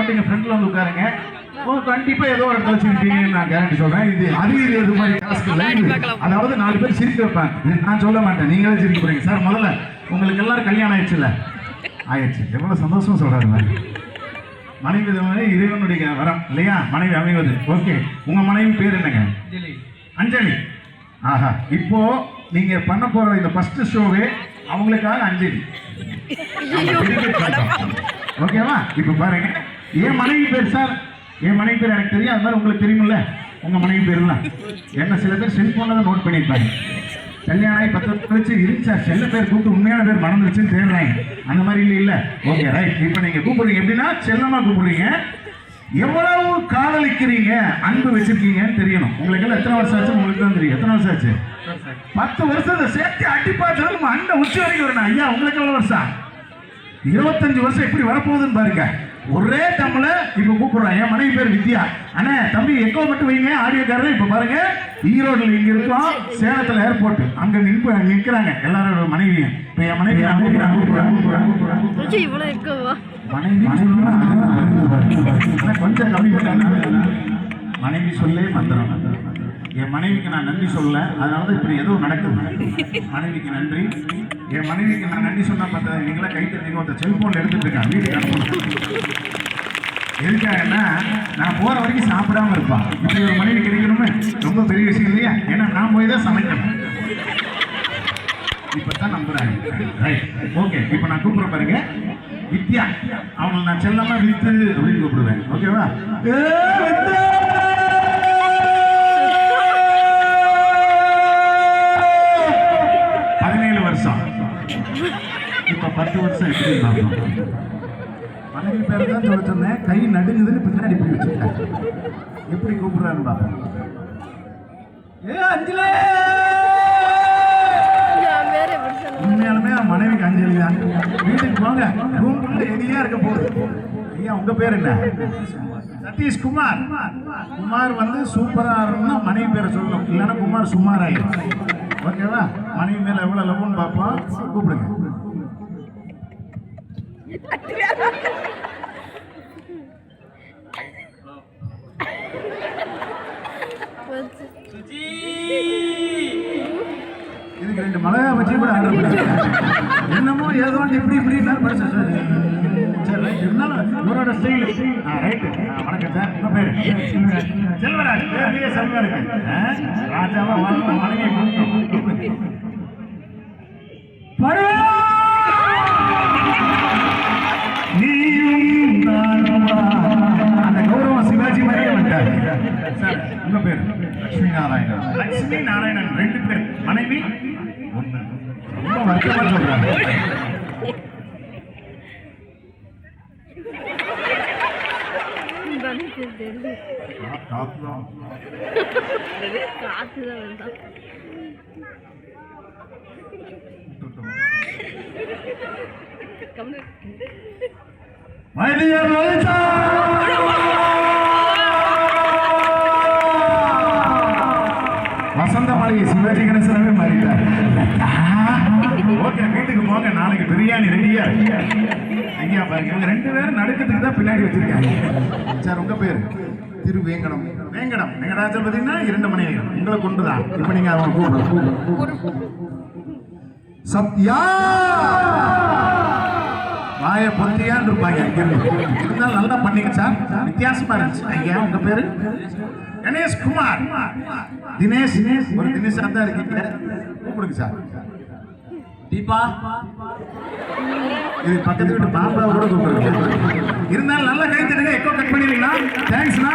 மட்டும் இங்க ஃப்ரண்ட்ல வந்து உட்காருங்க. கண்டிப்பா ஏதோ ஒரு இடத்துல சிரிப்பீங்கன்னு நான் கேரண்டி சொல்றேன். இது மாதிரி டாஸ்க் இல்லை. அதாவது 4 பேர் சிரிக்க வைப்பாங்க. நான் சொல்ல மாட்டேன், நீங்களே சிரிக்க போறீங்க. சார் முதல்ல உங்களுக்கு எல்லாரும் கல்யாணம் ஆயிடுச்சுல்ல? ஆயிடுச்சு. எவ்வளவு சந்தோஷமா சொல்றாரு மாதிரி. மனைவி இறைவனுடைய வரம் இல்லையா மனைவி அமைவது. ஓகே, உங்க மனைவி பேர் என்னங்க? அஞ்சலி. ஆஹா, இப்போ நீங்க பண்ண போற இந்த ஃபர்ஸ்ட் ஷோவே அவங்களுக்காக அஞ்சலி. ஓகேவா? இப்ப பாருங்க, என் மனைவி பேர் சார், என் மனைவி பேர் எனக்கு தெரியும். அது மாதிரி உங்களுக்கு தெரியுமில்ல உங்க மனைவி பேர்லாம். என்ன சில பேர் செல்போன்ல தான் நோட் பண்ணியிருப்பாங்க. கல்யாணம் ஆகி 10 வருஷம் கழிச்சு இருந்துச்சா சில பேர் கூப்பிட்டு உண்மையான பேர் மறந்துருச்சுன்னு தேடுறாங்க. அந்த மாதிரி இல்ல. Okay right. இப்போ நீங்க கூப்பிடுறீங்க எப்படின்னா செல்லமா கூப்பிடுறீங்க. எவ்வளவு காதலிக்கிறீங்க, அன்பு வச்சிருக்கீங்கன்னு தெரியணும். உங்களுக்கு எல்லாம் எத்தனை வருஷம் ஆச்சு உங்களுக்கு தான் தெரியும். எத்தனை வருஷம் ஆச்சு? 10 வருஷத்தை சேர்த்து அடிப்பாச்சு நம்ம அண்ணன் உச்சி வரைக்கும் வரணும். ஐயா உங்களுக்கு எவ்வளவு வருஷம்? 25 வருஷம் எப்படி வரப்போகுதுன்னு பாருங்க. ஒரே தமிழ இப்ப கூப்பிடுறான். என் மனைவி பேர் வித்யா. அண்ணே தம்பி எக்கோ மட்டும் வைங்க ஆடியோக்காரர். இப்ப பாருங்க, ஈரோடுல இங்க இருக்கோம், சேலத்துல ஏர்போர்ட் அங்க நிற்கிறாங்க எல்லாரோட மனைவியும். இப்ப என் மனைவி கொஞ்சம் கம்மி பண்ண மனைவி சொல்லே மந்திரம். என் மனைவிக்கு நான் நன்றி சொல்ல, அதனாலதான் இப்படி ஏதோ நடக்குது. மனைவிக்கு நன்றி. என் மனைவிக்கு நான் நன்றி சொன்னா பார்த்தா நீங்களா கை தட்டி ஒருத்தர் செல்போன்ல எடுத்துட்டு இருக்கேன் வீட்டுக்கு அனுப்பணும். எதுக்காகன்னா நான் போற வரைக்கும் சாப்பிடாம இருப்பான். இப்படி ஒரு மனைவி கிடைக்கணுமே ரொம்ப பெரிய விஷயம் இல்லையா? ஏன்னா நான் போய் தான் சமைக்கணும். இப்பதான் நம்புறாங்க. Right, okay. இப்ப நான் கூப்பிட பாருங்க வித்யா. அவங்களை நான் செல்லாம வித்து அப்படின்னு கூப்பிடுவேன். ஓகேவா? 17 வருஷம். இப்ப 10 வருஷம் எப்படி மனைவி பேர் தான் சொல்ல சொன்னேன். கை நடுங்குதுன்னு பின்னாடி இப்படி வச்சுட்டேன். எப்படி கூப்பிடுறாரு பாப்பா? அஞ்சலி. உண்மையாலுமே மனைவிக்கு அஞ்சலி தான். வீட்டுக்கு போங்க, ரூம்குள்ள எதிரியா இருக்க போகுது. ஐயா உங்க பேர் என்ன? சதீஷ் குமார். குமார் வந்து சூப்பரா இருக்கணும்னா மனைவி பேரை சொல்லணும், இல்லைன்னா குமார் சுமார் ஆயிடும். ஓகேவா? மனைவி மேல எவ்வளவு லவ்னு பார்ப்போம். கூப்பிடுங்க. இதுக்கு 2 மிளகா பச்சி கூட ஆர்டர் பண்ணிருக்கேன். என்னமோ ஏதோ இப்படி படிச்சு சரி ரைட். இருந்தாலும் இவரோட ஸ்டைல் ரைட். வணக்கம் சார், உங்க பேரு? செல்வராஜ். பேர்லயே செல்வம் இருக்கு. ராஜாவா வாழ்க்கை மனைவி அந்த கௌரவம் சிவாஜி மாதிரியே வந்துட்டாரு. சார் உங்க பேரு? லட்சுமி நாராயணன். லட்சுமி நாராயணன் 2 பேர். மனைவி 1. ரொம்ப வருத்தமா சொல்றாங்க. வசந்த மாளிகை சிவாஜி கணேசனவே மாறிட்டார். ஓகே, வீட்டுக்கு போங்க, நாளைக்கு பிரியாணி ரெடியா. ஐயா பாருங்க, 2 பேரும் நடுக்கத்துக்கு தான் பின்னாடி வச்சிருக்காங்க. சார் உங்க பேரு? திரு வேங்கடம். வேங்கடம் வெங்கடாச்சல் பார்த்தீங்கன்னா 2 மனைவிகள் உங்களை கொண்டுதான். இப்ப நீங்க சத்யா வாய பொத்தியான்னு இருப்பாங்க. இருந்தாலும் நல்லா பண்ணீங்க சார், வித்தியாசமா இருந்துச்சு. ஐயா உங்க பேரு? கணேஷ் குமார். தினேஷ். ஒரு தினேஷா தான் இருக்கீங்க. கூப்பிடுங்க சார். தீபா. இது பக்கத்து வீட்டு பாப்பா கூட கூப்பிடுங்க. இருந்தாலும் நல்ல கை தட்டுங்க. எக்கோ கட் பண்ணிடுங்களா? தேங்க்ஸ்ண்ணா.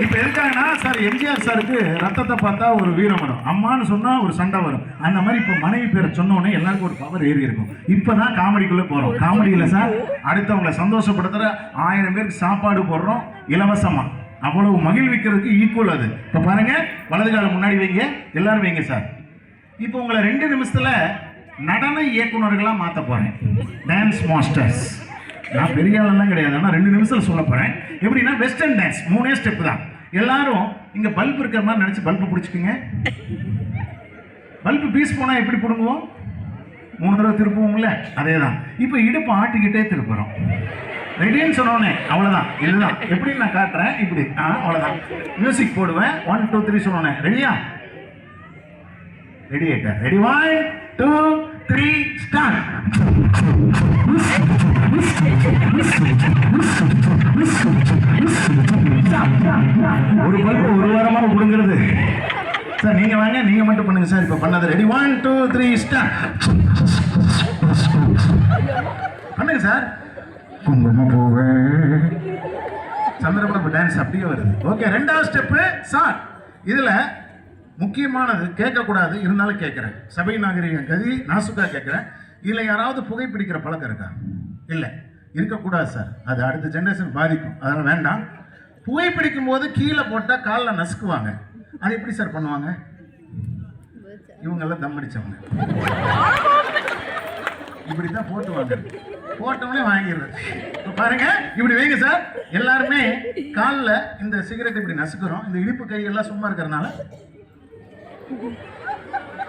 இப்ப எதுக்காகனா சார் எம்ஜிஆர் சாருக்கு ரத்தத்தை பார்த்தா ஒரு வீரம் வரும், அம்மான்னு சொன்னா ஒரு சண்டை வரும். அந்த மாதிரி இப்ப மனைவி பேரை சொன்னோன்னே எல்லாருக்கும் ஒரு பவர் ஏறி இருக்கும். இப்பதான் காமெடிக்குள்ள போறோம். காமெடியில சார் அடுத்தவங்களை சந்தோஷப்படுத்துற 1000 பேருக்கு சாப்பாடு போடுறோம் இலவசமா. அவ்வளவு மகிழ்விக்கிறதுக்கு ஈக்குவல் அது. இப்ப பாருங்க, வலது காலம் முன்னாடி வைங்க, எல்லாரும் வைங்க சார். இப்போ உங்களை 2 நிமிஷத்துல நடன இயக்குநர்களா மாத்த போறேன். Dance masters. நான் பெரிய ஆளெல்லாம் கிடையாது, ஆனால் 2 நிமிஷத்துல சொல்ல போறேன். எப்படின்னா வெஸ்டர்ன் டான்ஸ் 3 ஸ்டெப் தான். எல்லாரும் இங்க பல்ப் இருக்கிற மாதிரி நினைச்சு பல்ப் பிடிச்சிக்குங்க. பல்ப் பீஸ் போனா எப்படி பிடுங்குவோம்? 3 தடவை திருப்புவோம்ல, அதே தான். இப்போ இடுப்பு ஆட்டிக்கிட்டே திருப்புறோம். ரெடின்னு சொன்னோன்னே அவ்வளோதான். இதுதான் எப்படி நான் காட்டுறேன். இப்படி அவ்வளோதான். மியூசிக் போடுவேன். 1 2 3 சொன்னோன்னே ரெடியா? ரெடி ஆயிட்டேன். Ready 1 2 3 start. ஒரு பல்பு ஒரு வாரமாக கொடுங்கிறது சார். நீங்க வாங்க, நீங்க மட்டும் பண்ணுங்க சார். இப்போ பண்ணது ரெடி 1 2 3 ஸ்டார்ட். பண்ணுங்க சார். குங்கும பூவே சந்திரபுரம் டான்ஸ் அப்படியே வருது. ஓகே, ரெண்டாவது ஸ்டெப்பு சார். இதுல முக்கியமானது கேட்கக்கூடாது, இருந்தாலும் கேட்குறேன். சபை நாகரிகம் கதி நாசுக்கா கேட்குறேன். இதில் யாராவது புகைப்பிடிக்கிற பழக்கம் இருக்கா? இல்லை, இருக்கக்கூடாது சார். அது அடுத்த ஜென்ரேஷன் பாதிக்கும். அதெல்லாம் வேண்டாம். புகைப்பிடிக்கும் போது கீழே போட்டால் காலில் நசுக்குவாங்க. அது எப்படி சார் பண்ணுவாங்க? இவங்கெல்லாம் தம் அடிச்சவங்க இப்படி தான் போட்டுவாங்க. போட்டவனே வாங்கிடுறது. இப்போ பாருங்க, இப்படி வைங்க சார். எல்லாருமே காலில் இந்த சிகரெட் இப்படி நசுக்கிறோம். இந்த இடுப்பு கையெல்லாம் சும்மா இருக்கிறதுனால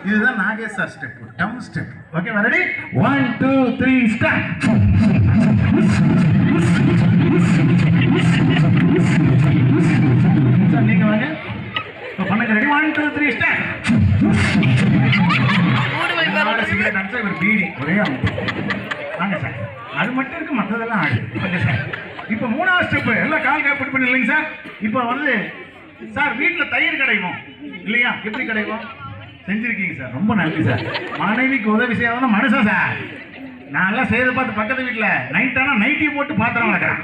இதுதான் நாகேஷ் சார் ஸ்டெப், டம் step. Okay, ready 1 2 3 start. Sir நீங்க வாங்க, இப்போ பண்ணுங்க. Ready 1 2 3 start. சிகரெட் அடிச்சா இவர் பீடி ஒரே வாங்க சார். அது மட்டும் இருக்கு, மற்றதெல்லாம் ஆடு. Okay sir. இப்போ மூணாவது ஸ்டெப். எல்லாம் கால் கேப் பண்ணி இல்லைங்க சார். இப்போ வந்து சார் வீட்டில் தயிர் கிடைக்கும் இல்லையா? எப்படி கிடைக்கும்? செஞ்சிருக்கீங்க சார், ரொம்ப நன்றி சார். மனைவிக்கு உதவி செய்யாத மனுஷன் சார். நான் எல்லாம் செய்யறத பார்த்து பக்கத்து வீட்டில் நைட் ஆனால் நைட்டி போட்டு பாத்திரம் வளர்க்குறேன்.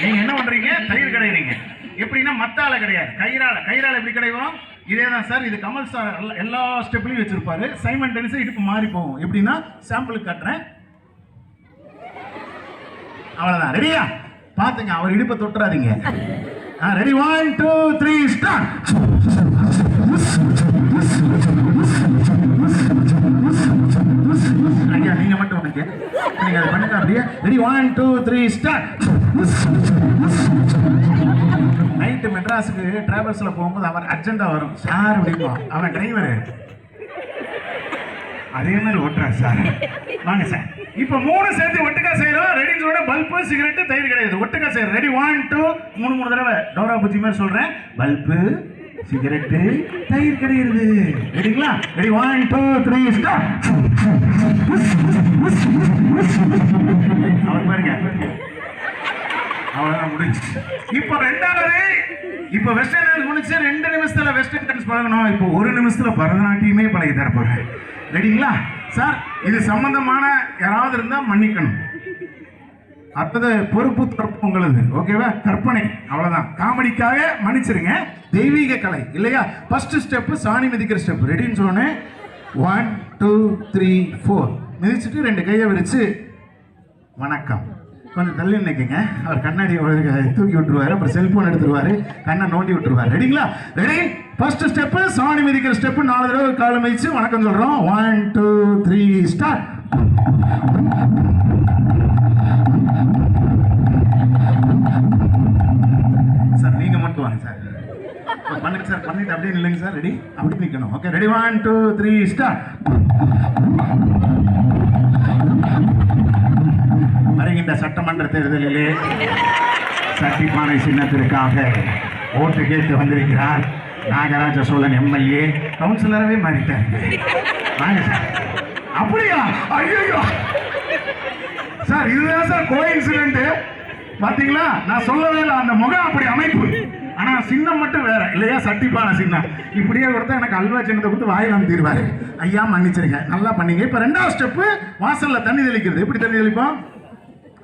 நீங்கள் என்ன பண்ணுறீங்க? தயிர் கிடைக்கிறீங்க. எப்படின்னா மத்தால கிடையாது, கயிறால எப்படி கிடைக்கும்? இதே தான் சார். இது கமல் சார் எல்லா ஸ்டெப்லையும் வச்சிருப்பாரு. சைமன் டெனிஸ் இடுப்பு மாறி போகும். எப்படின்னா சாம்பிளுக்கு காட்டுறேன். அவ்வளோதான். ரெடியா? பார்த்துங்க, அவர் இடுப்பை தொட்டுறாதீங்க. Ready 1 2 3 start. ஐயா நீங்க மட்டும் உனக்கு நீங்க அதை பண்ணுங்க அப்படியே. Ready 1 2 3 start. நைட்டு மெட்ராஸுக்கு டிராவல்ஸ்ல போகும்போது அவர் அர்ஜென்டா வரும் சார் அப்படிமா. அவன் டிரைவர் அதே மாதிரி ஓட்டுறாரு சார். வாங்க சார். இப்போ 3 சேர்த்து ஒட்டுக்கா செய்யறோம். ரெடின்னு சொல்ற பல்பு சிகரெட்டு தயிர் கிடையாது. ஒட்டுக்கா செய்யறோம். ரெடி 1 2 3 தடவை டோரா புஜி மாதிரி சொல்றேன். பல்பு சிகரெட்டு தயிர் கிடையாது. ரெடிங்களா? Ready 1 2 3 start. அவர் பாருங்க, அவ்வளவுதான் முடிஞ்சு. இப்போ ரெண்டாவது, இப்போ வெஸ்டர்ன் டான்ஸ் முடிச்சு 2 நிமிஷத்துல வெஸ்டர்ன் டான்ஸ் பழகணும். இப்போ 1 நிமிஷத்துல பரதநாட்டியமே பழகி தரப்போறேன். ரெடிங்களா சார்? இது சம்பந்தமான யாராவது இருந்தா மன்னிக்கணும். அடுத்தது பொறுப்பு தரப்பு உங்களது. ஓகேவா? கற்பனை அவ்வளவுதான். காமெடிக்காக மன்னிச்சிருங்க. தெய்வீக கலை இல்லையா? ஃபர்ஸ்ட் ஸ்டெப் சாணி மிதிக்கிற ஸ்டெப். ரெடின்னு சொன்னேன். 1 2 3 4 மிதிச்சுட்டு 2 கையை விரிச்சு வணக்கம். கொஞ்சம் தள்ளி நிற்குங்க. அவர் கண்ணாடி தூக்கி விட்டுருவாரு, அப்புறம் செல்போன் எடுத்துருவாரு, கண்ணை நோண்டி விட்டுருவாரு. ரெடிங்களா? ரெடி? ஃபர்ஸ்ட் ஸ்டெப் சாணி மிதிக்கிற ஸ்டெப். 4 தடவை காலை மிதிச்சு வணக்கம் சொல்றோம். 1 2 3 ஸ்டார்ட். சார் நீங்க மட்டும் வாங்க சார். பண்ணுங்க சார். பண்ணிட்டு அப்படியே நில்லுங்க சார். ரெடி? அப்படி நிற்கணும். Okay, ready 1 2 3 start. வருகின்ற சட்டமன்ற தேர்தலிலே சட்டிப்பானை சின்னத்திற்காக ஓட்டு கேட்டு வந்திருக்கிறார் நாகராஜ சோழன் எம்எல்ஏ. கவுன்சிலரவே மாறிட்டார். வாங்க சார். அப்படியா? ஐயோ சார், இதுதான் சார் கோயின்சிடென்ட். பாத்தீங்களா? நான் சொல்லவே இல்லை. அந்த முகம் அப்படி அமைப்பு, ஆனா சின்னம் மட்டும் வேற இல்லையா? சட்டிப்பானை சின்னம். இப்படியே கொடுத்தா எனக்கு அல்வா சின்னத்தை கொடுத்து வாயில் அமுத்திடுவாரு. ஐயா மன்னிச்சிருங்க, நல்லா பண்ணீங்க. இப்ப 2வது ஸ்டெப் வாசல்ல தண்ணி தெளிக்கிறது. எப்படி தண்ணி தெளிப்போம்?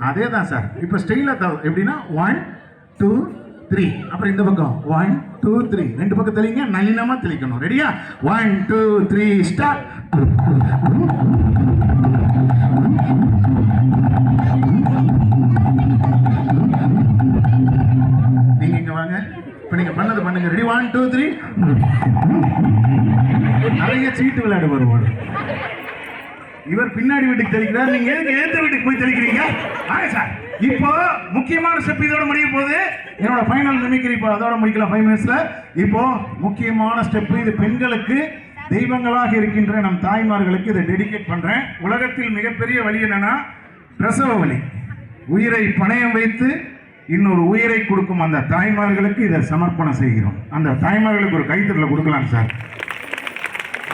அதே தான் சார். இப்போ ஸ்டைலா எப்படின்னா 1 2 3 அப்புறம் இந்த பக்கம் 1 2 3 2 பக்கம் தெளிங்க. நளினமா தெளிக்கணும். ரெடியா? 1 2 3 ஸ்டார்ட். நீங்க இங்க வாங்க. இப்ப நீங்க பண்ணது பண்ணுங்க. ரெடி 1 2 3. நிறைய சீட்டு விளையாடு வருவாரு. இவர் பின்னாடி வீட்டுக்கு தெளிக்கிறார், நீங்க எதுக்கு ஏத்த வீட்டுக்கு போய் தெளிக்கிறீங்க? ஆக சார், இப்போ முக்கியமான ஸ்டெப் இதோட முடிய போகுது. என்னோட ஃபைனல் மிமிக்ரி இப்போ அதோட முடிக்கலாம் 5 மினிட்ஸ்ல. இப்போ முக்கியமான ஸ்டெப். இது பெண்களுக்கு தெய்வங்களாக இருக்கின்ற நம் தாய்மார்களுக்கு இதை டெடிகேட் பண்றேன். உலகத்தில் மிகப்பெரிய வலி என்னன்னா பிரசவ வலி. உயிரை பணயம் வைத்து இன்னொரு உயிரை கொடுக்கும் அந்த தாய்மார்களுக்கு இதை சமர்ப்பணம் செய்கிறோம். அந்த தாய்மார்களுக்கு ஒரு கைத்தறல கொடுக்கலாம் சார்.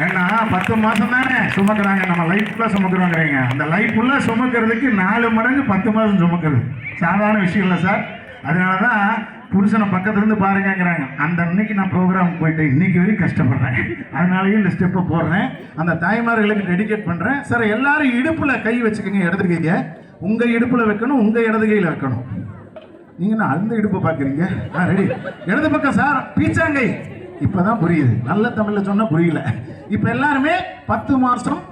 ஏன்னா 10 மாதம் தானே சுமக்கிறாங்க, நம்ம லைஃப் ஃபுல்லாக சுமக்கிறோங்கிறீங்க. அந்த லைஃப் ஃபுல்லாக சுமக்கிறதுக்கு 4 மடங்கு 10 மாதம் சுமக்கிறது சாதாரண விஷயம் இல்லை சார். அதனால தான் புருஷனை பக்கத்துலேருந்து பாருங்கிறாங்க. அந்த அன்னைக்கு நான் ப்ரோக்ராம் போயிட்டு இன்னைக்கு வரைக்கும் கஷ்டப்படுறேன். அதனாலேயும் இந்த ஸ்டெப்பை போடுறேன், அந்த தாய்மார்களுக்கு டெடிகேட் பண்ணுறேன். சார் எல்லாரும் இடுப்பில் கை வச்சுக்கோங்க. இடது கையை உங்கள் இடுப்பில் வைக்கணும், உங்கள் இடது கையில் வைக்கணும். நீங்கள் நான் அந்த இடுப்பை பார்க்குறீங்க. ரெடி. இடது பக்கம் சார் பீச்சாங்கை. இப்போதான் புரியுது, நல்ல தமிழில் சொன்னால் புரியல. இப்போ எல்லாருமே 10 மாதம்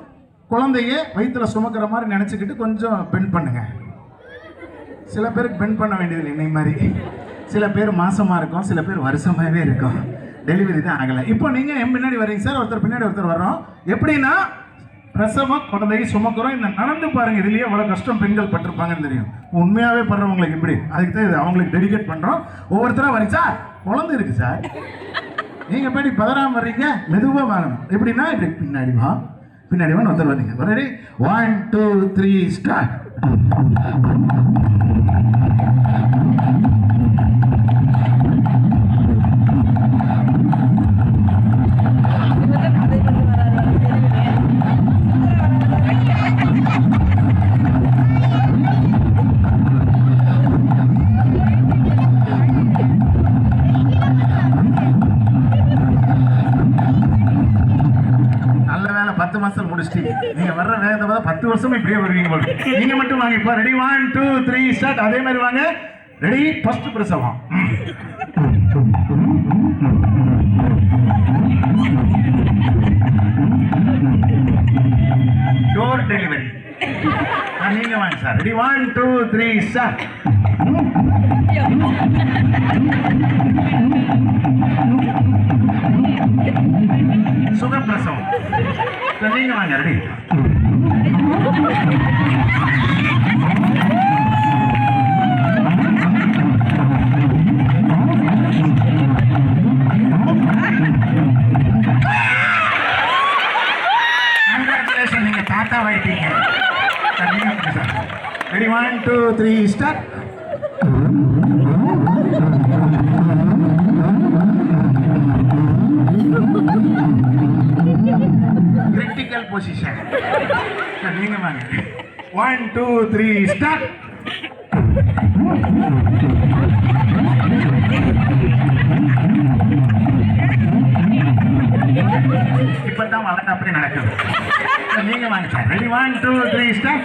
குழந்தைய வயிற்றுல சுமக்கிற மாதிரி நினச்சிக்கிட்டு கொஞ்சம் பெண்ட் பண்ணுங்க. சில பேருக்கு பெண்ட் பண்ண வேண்டியதில்லை என்னை மாதிரி. சில பேர் மாசமாக இருக்கும், சில பேர் வருஷமாகவே இருக்கும், டெலிவரி தான் ஆகலை. இப்போ நீங்கள் என் பின்னாடி வரீங்க சார், ஒருத்தர் பின்னாடி ஒருத்தர் வர்றோம். எப்படின்னா பிரசவம் குழந்தையை சுமக்கிறோம். இந்த நடந்து பாருங்க, இதுலயே எவ்வளவு கஷ்டம் பெண்கள் பட்டிருப்பாங்கன்னு தெரியும். உண்மையாவே படுறவங்களுக்கு இப்படி, அதுக்கு தான் இது அவங்களுக்கு டெடிகேட் பண்றோம். ஒவ்வொருத்தரா வரீங்க சார், குழந்தை இருக்கு சார், நீங்க போய் பதறாம வர்றீங்க, மெதுவா வாங்கணும். எப்படின்னா இப்படி பின்னாடி வா, பின்னாடி வா, ஒருத்தர் வரீங்க. Ready 1 2 3 start. முடிச்சிட்டீங்க. நீங்க வர்ற வேகத்தை பார்த்தா 10 வருஷம் இப்படியே வருவீங்க போல. நீங்க மட்டும் வாங்க. இப்போ ரெடி 1 2 3 ஸ்டார்ட். அதே மாதிரி வாங்க. ரெடி ஃபர்ஸ்ட் பிரசவம். Door delivery. நீங்க வாங்க சார். Ready 1 2 3 start. சுகப்பிரசவம். நீங்க வாங்க. ரெடி கங்க்ராச்சுலேஷன், நீங்க தாத்தா ஆயிட்டீங்க. Ready 1 2 3 start. Critical position. நீங்க வாங்க. 1 2 3 ஸ்டார்ட். இப்பதான் வளர்க்க அப்படி நடக்குது. நீங்க வாங்க சார். Ready 1 2 3 start.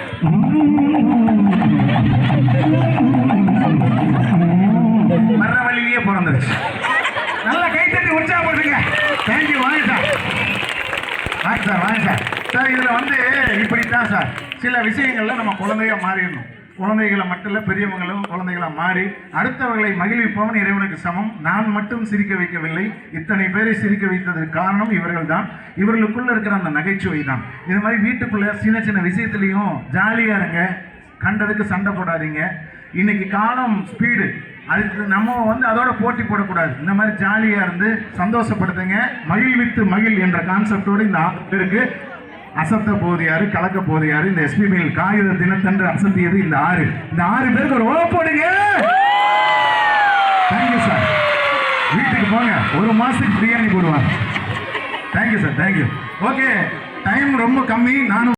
வர்ற வழியிலேயே பிறந்துருச்சு. நல்லா கை தட்டி உற்சாகப்படுத்துங்க. தேங்க்யூ. வாங்க சார், வாங்க சார், வாங்க சார். சார் இதில் வந்து இப்படித்தான் சார் சில விஷயங்கள்ல நம்ம குழந்தையா மாறிடணும். குழந்தைகளை மட்டும் இல்லை, பெரியவங்களும் குழந்தைகளா மாறி அடுத்தவர்களை மகிழ்விப்பவன் இறைவனுக்கு சமம். நான் மட்டும் சிரிக்க வைக்கவில்லை, இத்தனை பேரை சிரிக்க வைத்ததற்கு காரணம் இவர்கள் தான். இவர்களுக்குள்ள இருக்கிற அந்த நகைச்சுவை தான். இது மாதிரி வீட்டுக்குள்ள சின்ன சின்ன விஷயத்துலையும் ஜாலியா இருங்க, கண்டதுக்கு சண்டை போடாதீங்க. இன்னைக்கு காலம் ஸ்பீடு, அதுக்கு நம்ம வந்து அதோட போட்டி போடக்கூடாது. இந்த மாதிரி ஜாலியா இருந்து சந்தோஷப்படுத்துங்க. மகிழ்வித்து மகிழ் என்ற கான்செப்டோடு இந்த ஆறு அசத்த போது யாரு, கலக்க போது யாரு, இந்த எஸ்பிபியில் காகித தினத்தன்று அசத்தியது இந்த 6. இந்த 6 பேருக்கு ஒரு ஓ போடுங்க. Thank you sir. வீட்டுக்கு போங்க, 1 மாசத்துக்கு பிரியாணி போடுவாங்க. Thank you sir, thank you. Okay, time ரொம்ப கம்மி. நானும்